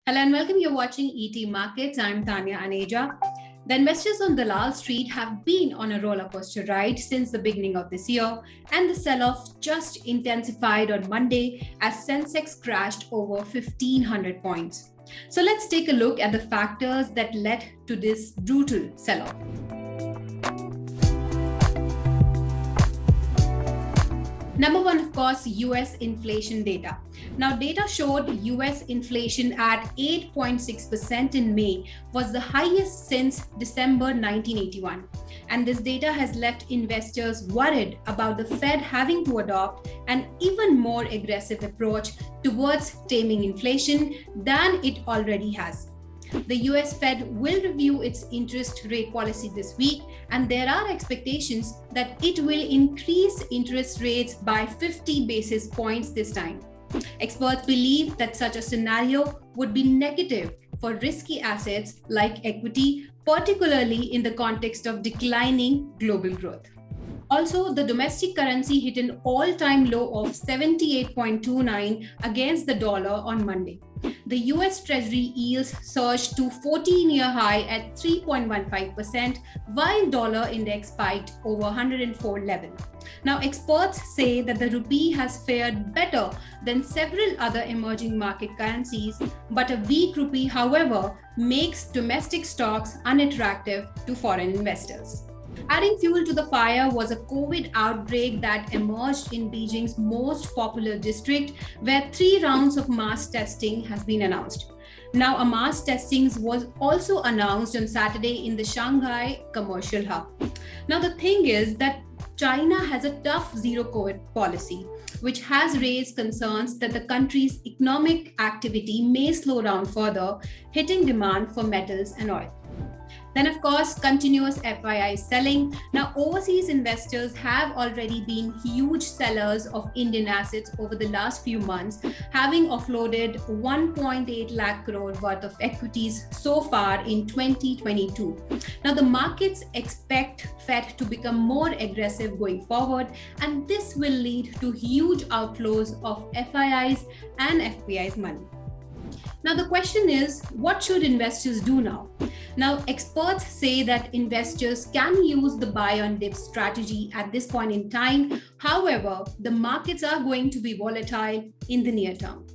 Hello and welcome. You're watching ET Markets. I'm Tanya Aneja. The investors on Dalal Street have been on a roller coaster ride since the beginning of this year, and the sell-off just intensified on Monday as Sensex crashed over 1,500 points. So let's take a look at the factors that led to this brutal sell-off. Number one, of course, US inflation data. Now, data showed US inflation at 8.6% in May was the highest since December 1981. And this data has left investors worried about the Fed having to adopt an even more aggressive approach towards taming inflation than it already has. The US Fed will review its interest rate policy this week, and there are expectations that it will increase interest rates by 50 basis points this time. Experts believe that such a scenario would be negative for risky assets like equity, particularly in the context of declining global growth. Also, the domestic currency hit an all-time low of 78.29 against the dollar on Monday. The US Treasury yields surged to 14-year high at 3.15%, while dollar index spiked over 104 level. Now, experts say that the rupee has fared better than several other emerging market currencies, but a weak rupee, however, makes domestic stocks unattractive to foreign investors. Adding fuel to the fire was a COVID outbreak that emerged in Beijing's most popular district, where 3 rounds of mass testing has been announced. Now, a mass testing was also announced on Saturday in the Shanghai commercial hub. Now, the thing is that China has a tough zero COVID policy, which has raised concerns that the country's economic activity may slow down further, hitting demand for metals and oil. Then, of course, continuous FII selling. Now, overseas investors have already been huge sellers of Indian assets over the last few months, having offloaded 1.8 lakh crore worth of equities so far in 2022. Now, the markets expect Fed to become more aggressive going forward, and this will lead to huge outflows of FIIs and FPIs money. Now, the question is, what should investors do now? Now, experts say that investors can use the buy on dip strategy at this point in time. However, the markets are going to be volatile in the near term.